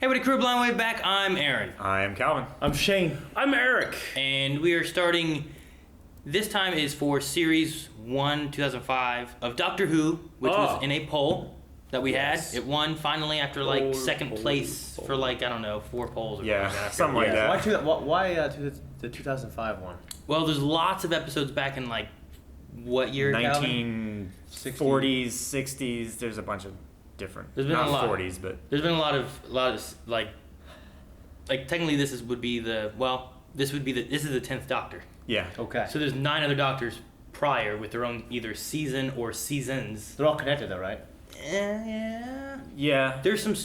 Hey everybody, Crew Blind Way back. I'm Aaron. I'm Calvin. I'm Shane. I'm Eric. And we are starting, this time is for Series 1, 2005 of Doctor Who, which was in a poll that we had. It won finally after like second place for like, I don't know, 4 polls or something like that. Why the 2005 one? Well, there's lots of episodes back in like, what year, 1940s, 60s, there's a bunch of different. There's been not a lot. 40s, but There's been a lot of like technically this is the 10th Doctor. yeah. Okay. So there's 9 other Doctors prior with their own either season or seasons. They're all connected though, right? Yeah. There's some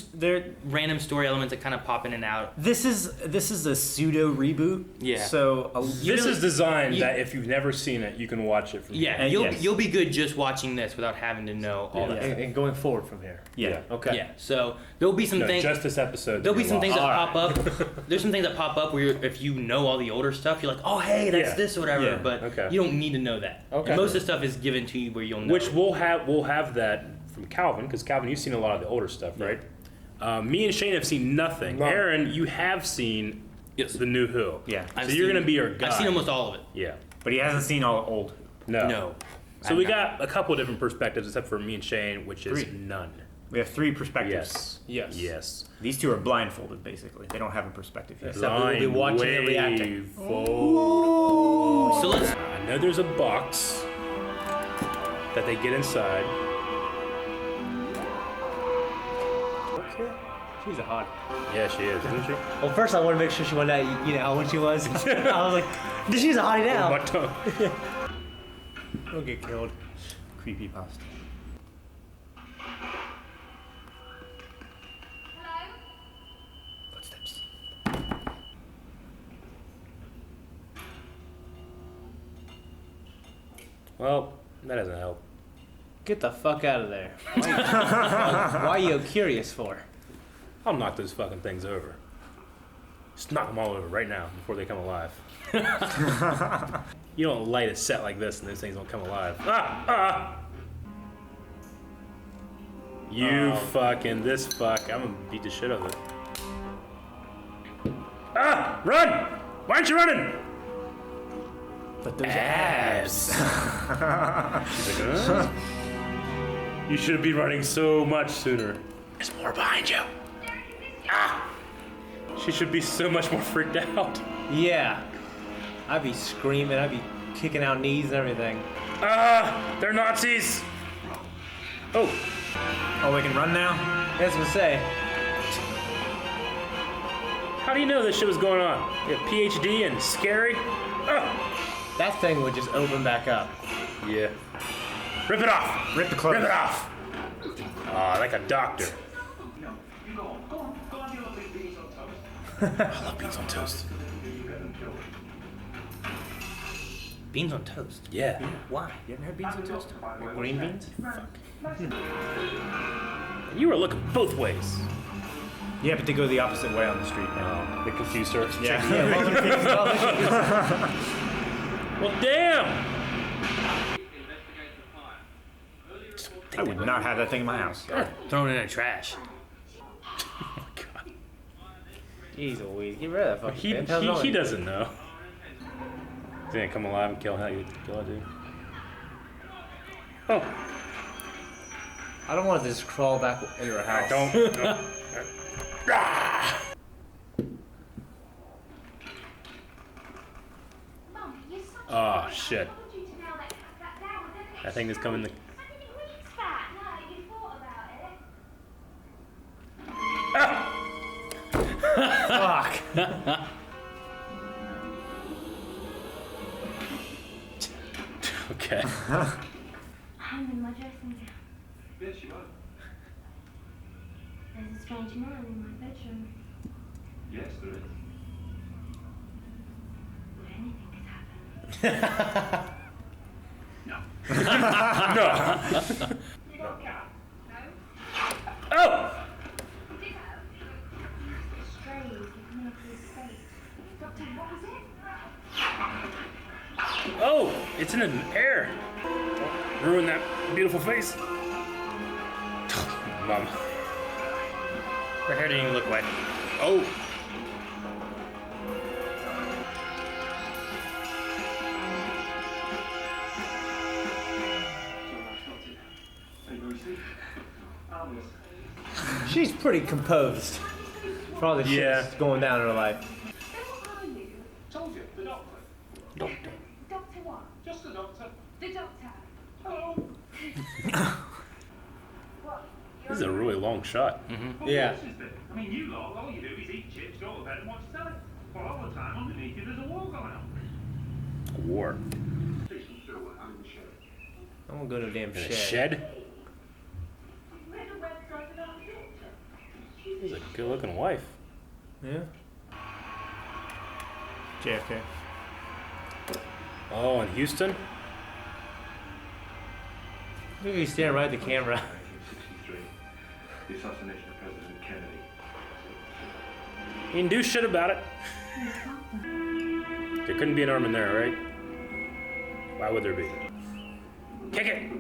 random story elements that kind of pop in and out. This is a pseudo reboot. Yeah. So This is designed that if you've never seen it, you can watch it from here. Yeah, you'll be good just watching this without having to know all that. And going forward from here. Yeah. Okay. Yeah. So there'll be some things. Just this episode. There'll be some things that pop up. There's some things that pop up where if you know all the older stuff, you're like, oh hey, that's this or whatever. Yeah. But you don't need to know that. Okay. And most of the stuff is given to you where you'll know. Which we'll have that from Calvin, because Calvin, you've seen a lot of the older stuff, right? Me and Shane have seen nothing. None. Aaron, you have seen the new Who. Yeah. So you're gonna be our guy. I've seen almost all of it. Yeah. But he hasn't seen all old. No. So we got a couple of different perspectives, except for me and Shane, which is 3. none. We have 3 perspectives. Yes. These 2 are blindfolded, basically. They don't have a perspective yet. Except we'll be watching and reacting. So let's. I know there's a box that they get inside. Okay. She's a hot. Yeah, she is, isn't she? Well, first I want to make sure she went out. You know how old she was. I was like, she's a hottie now. My tongue. Don't get killed. Creepy pasta. Footsteps. Well, that doesn't help. Get the fuck out of there. Why are you curious for? I'll knock those fucking things over. Just knock them all over right now before they come alive. You don't light a set like this and those things don't come alive. You fucking this fuck. I'm gonna beat the shit out of it. Run! Why aren't you running? But there's abs. She's like, you should be running so much sooner. There's more behind you. She should be so much more freaked out. Yeah. I'd be screaming. I'd be kicking out knees and everything. They're Nazis. Oh, We can run now? That's what I say. how do you know this shit was going on? You have PhD and scary? That thing would just open back up. Yeah. Rip it off. Rip the clothes. Rip it off. Like a doctor. I love beans on toast. Beans on toast. Yeah. Why? You haven't had beans on toast? Green beans? You were looking both ways. Yeah, but they go the opposite way on the street now. They confused her. Yeah. Well, damn. I would not have that thing in my house. Thrown in the trash. Jeez Louise, get rid of that fucking He thing. doesn't know. He's gonna come alive and kill how you kill it, dude. Oh. I don't want to just crawl back into her house. Don't. Oh shit. That thing is coming. Fuck. Okay. I'm in my dressing gown. Yes, you are. There's a strange man in my bedroom. Yes, there is. Would anything could happen? No. No. Did it go? No? Oh. Did it? Strays looking into his face. Doctor, what was it? Oh, it's in the air. Don't ruin that beautiful face. Mom. Her hair didn't even look wet. Oh! She's pretty composed for all the shit Yeah. that's going down in her life. So what are you? Told you, the doctor. Doctor. Doctor what? Just the doctor. The doctor. Hello. What? This is a really long shot. What Yeah. else is there? I mean, you lot, all you do is eat chips, go to bed and watch telly. Well, all the time underneath you there's a war going on. War. Please don't feel what I'm in the shed. I won't go to a damn In a shed. shed? Read the website about the doctor. This is a good-looking wife. Yeah. JFK. Oh, in Houston? Look at you staring right at the camera. 1963. The assassination of President Kennedy. You can do shit about it. There couldn't be an arm in there, right? Why would there be? Kick it! Is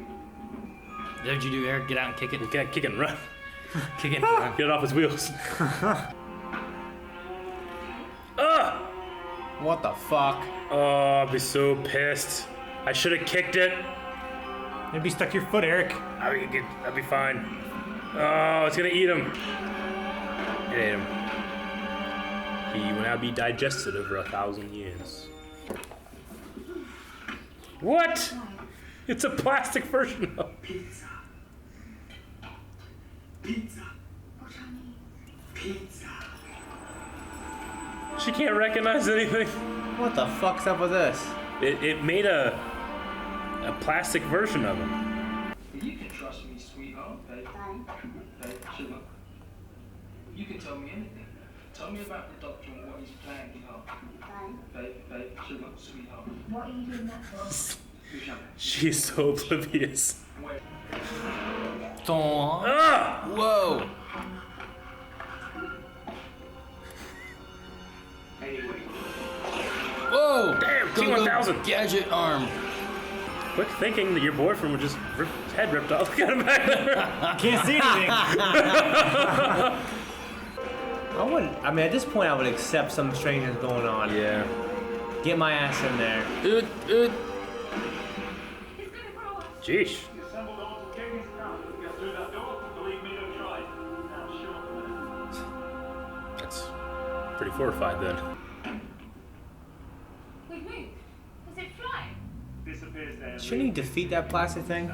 that what you do, Eric? Get out and kick it? You can't kick it and run. Kick it and run. Get it off his wheels. Ugh! What the fuck? Oh, I'd be so pissed. I should have kicked it. Maybe stuck your foot, Eric. I'd be fine. Oh, it's gonna eat him. It ate him. He will now be digested over 1,000 years. What? It's a plastic version of Pizza. Pizza. What Chinese? Pizza. She can't recognize anything. What the fuck's up with this? It made a plastic version of him. You can trust me, sweetheart. Babe, sugar. You can tell me anything. Tell me about the doctor and what he's planning. Babe, sugar, sweetheart. What are you doing that for? She's so oblivious. Where? Ah! Whoa! Anyway, Whoa! Damn, Go, go, T-1000. Gadget arm. Quick thinking that your boyfriend would just rip his head ripped off. Look at him back there. Can't see anything. I wouldn't. I mean, at this point, I would accept some strangeness going on. Yeah. Get my ass in there. It's gonna grow up. Jeez. you assembled all the kings now. Get through that door. Believe me, don't try. Now, show up a minute. That's pretty fortified then. We've moved. Does it fly? Disappears there. Shouldn't he defeat that plastic thing?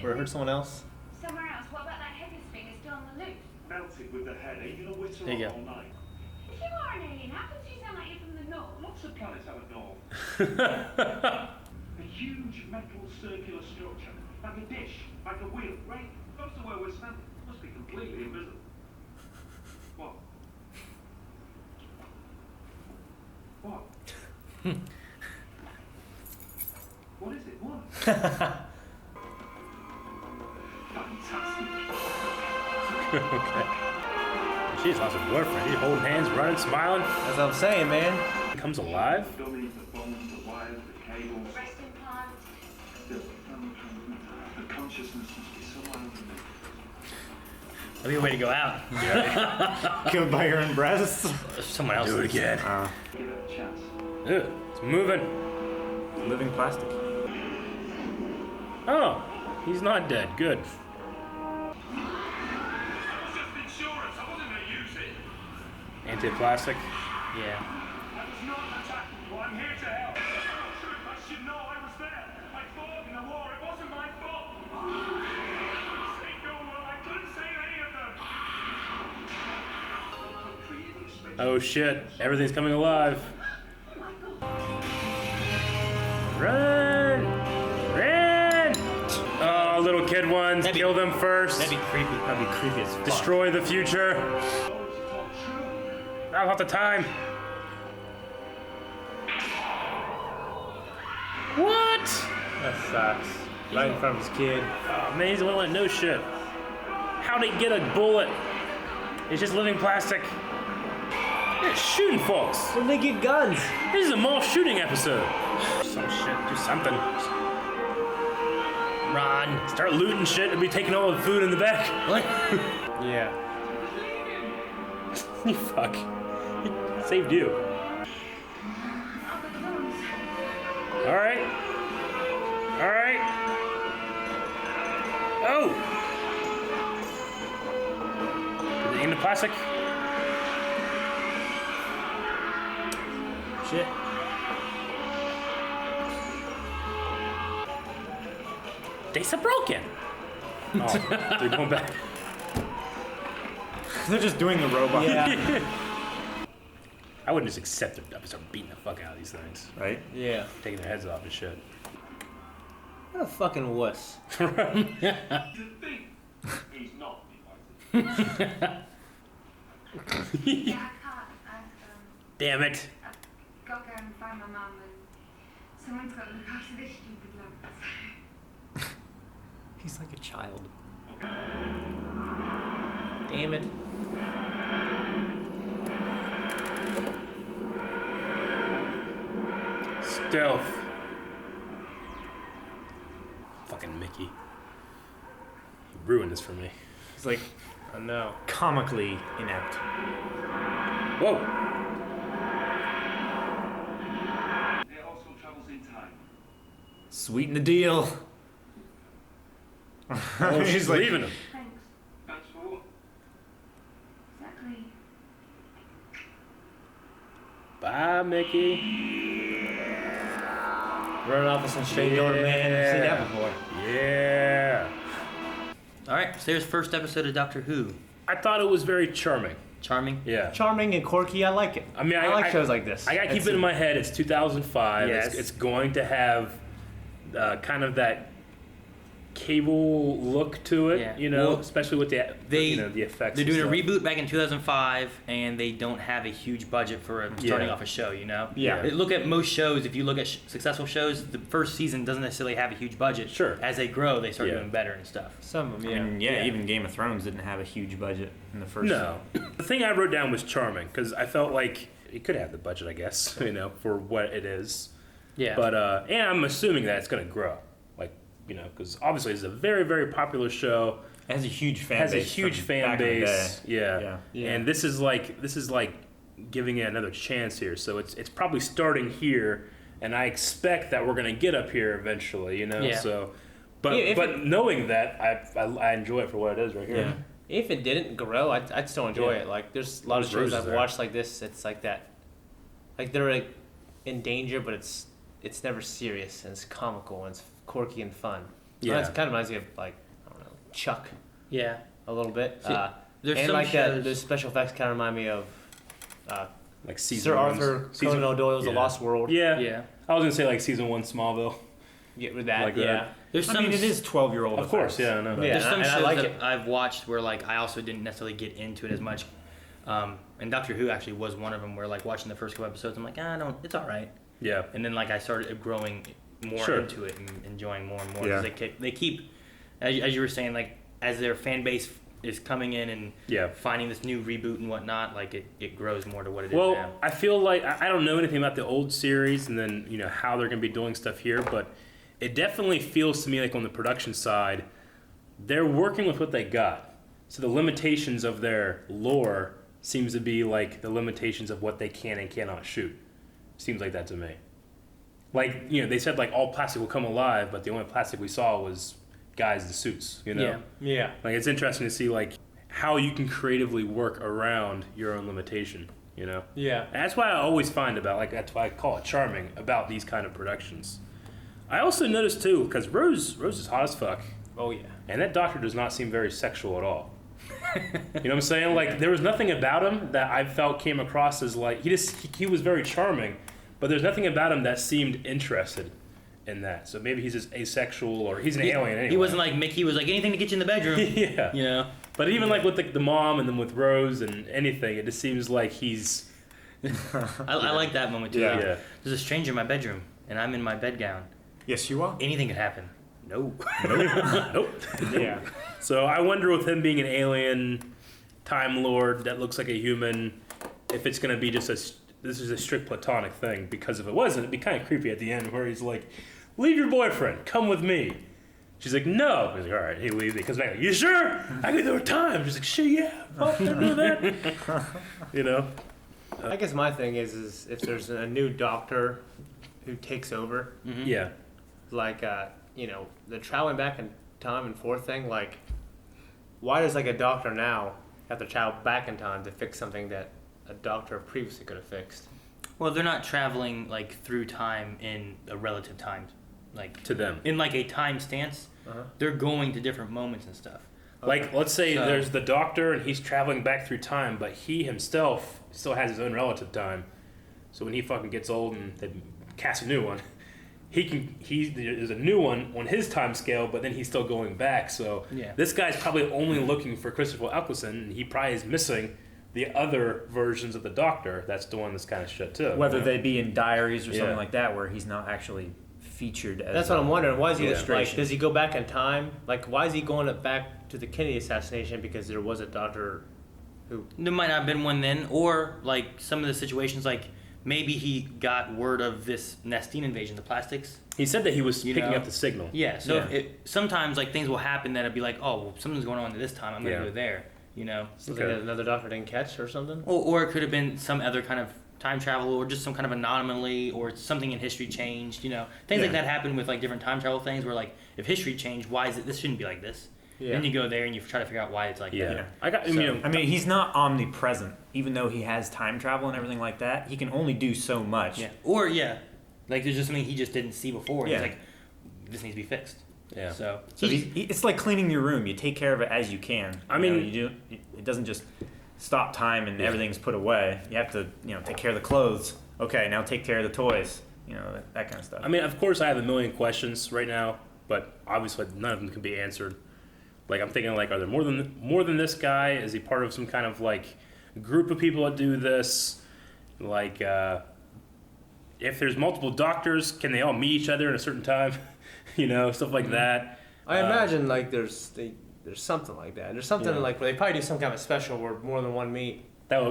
Or hurt someone else? Somewhere else. What about that headless thing that's still on the loose? Melted with the head. Ain't gonna whitter There you off go. all night. If you are an alien, how come you sound like you're from the north? Lots of planets have a north. A huge metal circular structure. Like a dish. Like a wheel. Right close to where we're standing. Must be completely invisible. What? What? What is it? What? Fantastic. Okay. She's lost her boyfriend. He's holding hands, running, smiling. That's what I'm saying, man. He comes alive. Dummies, the bones, the wires, the cables. Rest in plant. Still, the consciousness must be somewhere underneath. That'd be a way to go out. Killed by your own breasts. Someone else. Do it again. Give it a chance. Ugh, it's moving. Living plastic. Oh, he's not dead. Good. That was just insurance. I wasn't going to use it. Anti-plastic. Yeah. That was not an attack. Well, I'm here to help. Oh, sure, I should know I was there. I fought in the war. It wasn't my fault. Say go well. I couldn't save any of them. Oh shit! Everything's coming alive. Run! Run! Oh, little kid ones. That'd be- Kill them first. That'd be creepy. That'd be creepy as fuck. Destroy the future. Now's not the time. What? That sucks. Right in front of his kid. Oh, man, he's the one that knows shit. How'd he get a bullet? It's just living plastic. They're shooting folks. Where'd they get guns? This is a mall shooting episode. Some shit. Do something. Run. Start looting shit and be taking all the food in the back. What? Yeah. You fuck. He saved you. Alright. Alright. Oh! Is it in the plastic? Shit. They're broken. Oh, they're going back. They're just doing the robot. Yeah. I wouldn't just accept it. I would start beating the fuck out of these things. Right? Yeah. Taking their heads off and shit. What a fucking wuss. To think he's not invited. Yeah, I can't. Damn it. I've got to go and find my mum, and someone's got to look after this stupid lump. He's like a child. Damn it. Stealth. Fucking Mickey. He ruined this for me. He's like I know. comically inept. Whoa. It also travels in time. Sweeten the deal. Oh, she's like, leaving him. Thanks. Thanks for what? Exactly. Bye, Mickey. Running off with some straight door man. I've seen that before. Yeah. All right, so there's first episode of Doctor Who. I thought it was very charming. Charming. Yeah. Charming and quirky. I like it. I mean, I like shows like this. I gotta keep it in my head. It's 2005. Yes. It's going to have kind of that cable look to it, Yeah. you know, Well, especially with the they- the effects. They're and doing a stuff. reboot back in 2005, and they don't have a huge budget for starting Yeah. off a show. You know. Yeah. Look at most shows. If you look at successful shows, the first season doesn't necessarily have a huge budget. Sure. As they grow, they start Yeah. doing better and stuff. Some of them, I yeah. mean, yeah, even Game of Thrones didn't have a huge budget in the first. No, the thing I wrote down was charming because I felt like it could have the budget, I guess, you know, for what it is. Yeah. But and I'm assuming that it's gonna grow, like you know, because obviously it's a very very popular show. It has a huge fan Has base. a huge from fan back in the base. day. Yeah. Yeah. And this is like giving it another chance here. So it's probably starting here, and I expect that we're gonna get up here eventually. You know. Yeah. So, but Yeah, if but knowing that, I enjoy it for what it is right here. Yeah. If it didn't grow, I'd still enjoy Yeah. it. Like, there's a lot of Those shows roses I've there. watched like this. It's like that. Like, they're like in danger, but it's never serious, and it's comical, and it's quirky and fun. Yeah. It kind of reminds me of, like, I don't know, Chuck Yeah. a little bit. See, there's and some like shows. that, those special effects kind of remind me of Like season Sir one's- Arthur season- Conan Doyle's The yeah. Lost World. Yeah. Yeah. I was gonna say like season 1 Smallville. Get with that, Like yeah. that. There's I some. mean, it is 12-year-old. Of course, yeah, I know. Yeah. There's some and I shows like that it. I've watched where like I also didn't necessarily get into it as much, and Doctor Who actually was one of them. Where like watching the first couple episodes, I'm like, I don't. It's all right. Yeah. And then like I started growing more Sure. into it and enjoying more and more. Yeah. 'Cause they keep, as you were saying, like as their fan base is coming in and Yeah. finding this new reboot and whatnot, like it grows more to what it is Well, now. I feel like I don't know anything about the old series and then, you know, how they're going to be doing stuff here, but it definitely feels to me like on the production side, they're working with what they got. So the limitations of their lore seems to be like the limitations of what they can and cannot shoot. Seems like that to me. Like, you know, they said like all plastic will come alive, but the only plastic we saw was guys in suits, you know? Yeah. Yeah. Like it's interesting to see like how you can creatively work around your own limitation, you know? Yeah. And that's why I always find about like that's why I call it charming about these kind of productions. I also noticed too because Rose is hot as fuck, Oh, yeah. and that doctor does not seem very sexual at all. You know what I'm saying? Like there was nothing about him that I felt came across as like he was very charming, but there's nothing about him that seemed interested in that. So maybe he's just asexual or he's an alien anyway. He wasn't like Mickey. He was like anything to get you in the bedroom. Yeah. You know. But even like with the mom and then with Rose and anything, it just seems like he's I like that moment too. Yeah. Like, Yeah. There's a stranger in my bedroom, and I'm in my bedgown. Yes, you are. Anything could happen. No. nope. Yeah. So I wonder with him being an alien time lord that looks like a human, if it's gonna be just this is a strict platonic thing. Because if it wasn't, it'd be kind of creepy at the end where he's like, "Leave your boyfriend, come with me." She's like, no. He's like, all right. He leaves. He comes back. Like, you sure? I can do it time. She's like, sure, yeah. Fuck, I know that. You know. I guess my thing is if there's a new doctor who takes over, Yeah. like you know, the traveling back in time and forth thing, like why does like a doctor now have to travel back in time to fix something that a doctor previously could have fixed? Well, they're not traveling like through time in a relative time, like To them. in like a time stance. Uh-huh. They're going to different moments and stuff. Like, let's say So- there's the doctor and he's traveling back through time, but he himself still has his own relative time. So when he fucking gets old and they cast a new one, there's a new one on his time scale, but then he's still going back. So Yeah. this guy's probably only looking for Christopher Eccleston, and he probably is missing the other versions of the Doctor that's doing this kind of shit too. Whether they be in diaries or Yeah. something like that, where he's not actually featured as. That's what I'm wondering. Why is he like? illustration. Does he go back in time? Like, why is he going back to the Kennedy assassination? Because there was a doctor who. There might not have been one then, or like some of the situations, like maybe he got word of this Nestine invasion, the plastics. He said that he was You picking know? up the signal. Yeah. So Yeah. sometimes like things will happen that'll be like, oh, well, something's going on this time. I'm gonna Yeah. go there. You know. Something that another doctor didn't catch or something? Or it could have been some other kind of time travel, or just some kind of anomaly, or something in history changed. You know, things like Yeah. that happen with like different time travel things. Where like, if history changed, why is it? This shouldn't be like this. Yeah. Then you go there and you try to figure out why it's like Yeah. that. I got. So- I mean, he's not omnipresent, even though he has time travel and everything like that. He can only do so much. Yeah. Or like there's just something he just didn't see before. And Yeah. He's like, this needs to be fixed. Yeah. So So it's like cleaning your room. You take care of it as you can. I You know, mean- you do. It doesn't just stop time and everything's put away. You have to, take care of the clothes. Okay, now take care of the toys. That kind of stuff. I mean, of course, I have a million questions right now, but obviously none of them can be answered. Like, I'm thinking, like, are there more than this guy? Is he part of some kind of like group of people that do this? Like, if there's multiple doctors, can they all meet each other at a certain time? Stuff like that. I imagine like there's something like that. There's something Yeah. like where they probably do some kind of special where more than one meet That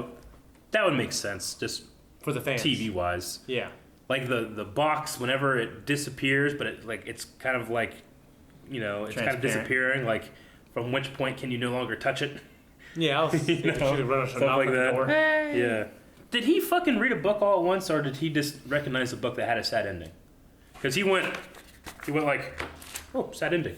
would make sense, just for the fans. TV wise. Yeah. Like the box, whenever it disappears, but it's kind of like, it's kind of Transparent. disappearing. Like, from which point can you no longer touch it? Yeah, I was thinking know, should run stuff like that. door. Yeah. Did he fucking read a book all at once, or did he just recognize a book that had a sad ending? Because he went like, oh, sad ending.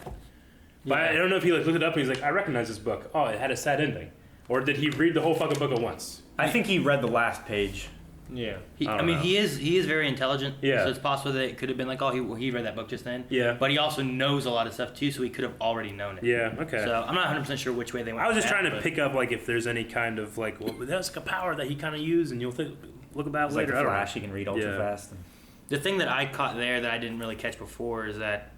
But I don't know if he like looked it up and he's like, I recognize this book. Oh, it had a sad ending. Or did he read the whole fucking book at once? I think he read the last page. Yeah. I don't mean, know. he is very intelligent. Yeah. So it's possible that it could have been like, oh, he read that book just then. Yeah. But he also knows a lot of stuff too, so he could have already known it. Yeah, okay. So I'm not 100% sure which way they went. I was with just that, trying to but- pick up like if there's any kind of like, well, that's like a power that he kind of used, and you'll look about It's like later. the I don't know. Flash. He can read ultra Yeah. fast. The thing that I caught there that I didn't really catch before is that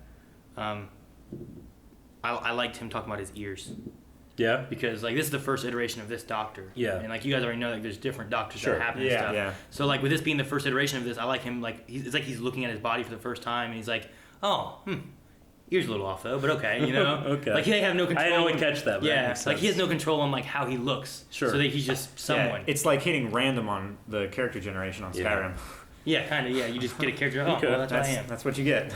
I liked him talking about his ears. Yeah. Because like this is the first iteration of this doctor. Yeah. And like you guys already know, like there's different doctors Sure. that happen Yeah. and stuff. Yeah. So like with this being the first iteration of this, I like him like it's like he's looking at his body for the first time and he's like, oh, ear's a little off though, but okay, you know. Okay. Like they have no control. I didn't really catch that. But that Yeah. makes Like he has sense. no control on like how he looks. Sure. So that he's just someone. Yeah, it's like hitting random on the character generation on Yeah. Skyrim. Yeah, kind of. Yeah. You just get a character. Oh, Okay. well, that's what I am. That's what you get.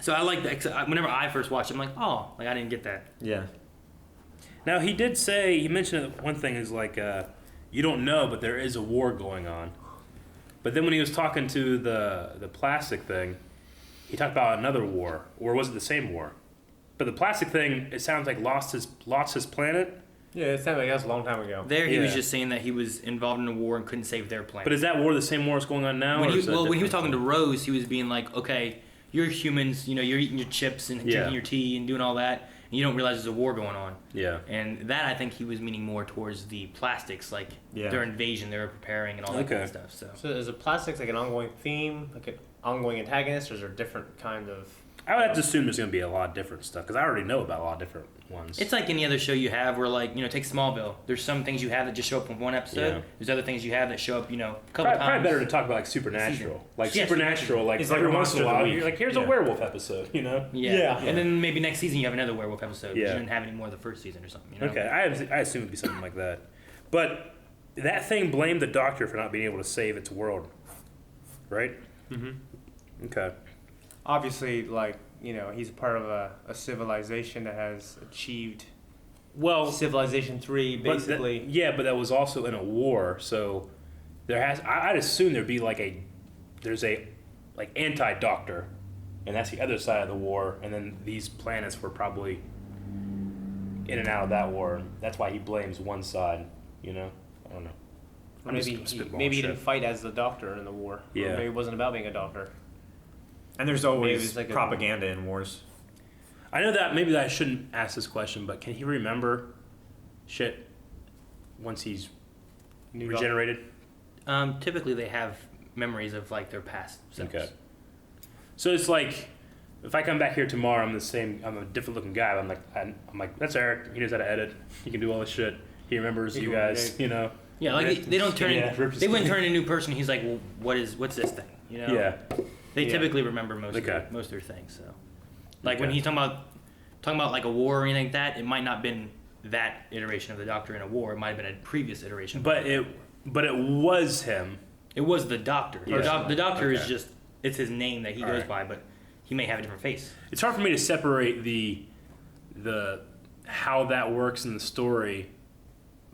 So I like that. 'Cause whenever I first watched it, I'm like, oh, like I didn't get that. Yeah. Now he mentioned that one thing is like, you don't know, but there is a war going on. But then when he was talking to the plastic thing, he talked about another war, or was it the same war? But the plastic thing, it sounds like lost his planet. Yeah, it sounded like that was a long time ago. There, he was Yeah. just saying that he was involved in a war and couldn't save their planet. But is that war the same war that's going on now? when or he, is that well, when he was different? talking to Rose, he was being like, okay, you're humans, you know, you're eating your chips and Yeah. drinking your tea and doing all that, and you don't realize there's a war going on. Yeah. And that I think he was meaning more towards the plastics, like Yeah. their invasion they were preparing and all that kind Okay. of stuff. So So is the plastics like an ongoing theme, like an ongoing antagonist, or is there different kind of? I would have to assume there's going to be a lot of different stuff, because I already know about a lot of different ones. it's like any other show you have where, like, you know, take Smallville. There's some things you have that just show up in one episode. Yeah. There's other things you have that show up, you know, a couple Probably times. better to talk about like Supernatural. Like Yeah, Supernatural, like It's like every a once in a monster of the while, week. you're like, here's a Yeah. werewolf episode, you know? Yeah. Yeah. And then maybe next season you have another werewolf episode. Yeah. You didn't have any more the first season or something. You know? Okay, I assume it'd be something like that. But that thing blamed the Doctor for not being able to save its world, right? Mm-hmm. Okay. Obviously, like he's part of a civilization that has achieved Well, Civilization 3, but basically. but that was also in a war, so I'd assume there's a like anti-doctor, and that's the other side of the war, and then these planets were probably in and out of that war. That's why he blames one side, I don't know. Maybe he didn't fight as the doctor in the war. Yeah. Or maybe it wasn't about being a doctor. And there's Maybe always it's like propaganda in wars. I know that maybe I shouldn't ask this question, but can he remember shit once he's regenerated? Typically, they have memories of like their past selves. Okay. So it's like, if I come back here tomorrow, I'm a different looking guy. I'm like, that's Eric. He knows how to edit. He can do all this shit. He remembers you guys. Yeah, like they don't turn. rips They wouldn't his- turn into a new person. He's like, well, what's this thing? Yeah. They Yeah. typically remember most of their things. So, like when he's talking about like a war or anything like that, it might not have been that iteration of the Doctor in a war. It might have been a previous iteration. But it was him. It was the Doctor. Yeah. The Doctor is Okay. just it's his name that he goes by, but he may have a different face. It's hard for me to separate the how that works in the story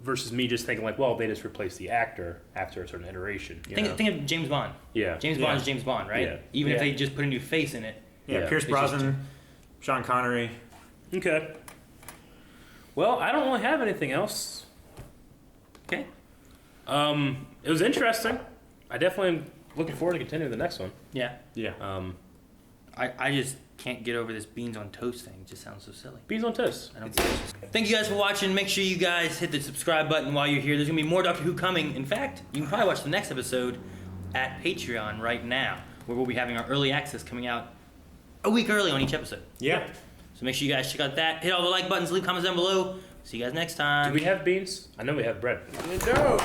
versus me just thinking like, well, they just replaced the actor after a certain iteration. Think of James Bond. Yeah. James Bond is James Bond, right? Yeah. Even if Yeah. they just put a new face in it. Yeah, Yeah. Pierce It's just- Brosnan, Sean Connery. Okay. Well, I don't really have anything else. Okay. It was interesting. I definitely am looking forward to continuing the next one. Yeah. Yeah. I just can't get over this beans on toast thing. It just sounds so silly. Beans on toast. I don't get it. Thank you guys for watching. Make sure you guys hit the subscribe button while you're here. There's gonna be more Doctor Who coming. In fact, you can probably watch the next episode at Patreon right now, where we'll be having our early access coming out a week early on each episode. Yeah. So make sure you guys check out that. Hit all the like buttons, leave comments down below. See you guys next time. Do we have beans? I know we have bread. No.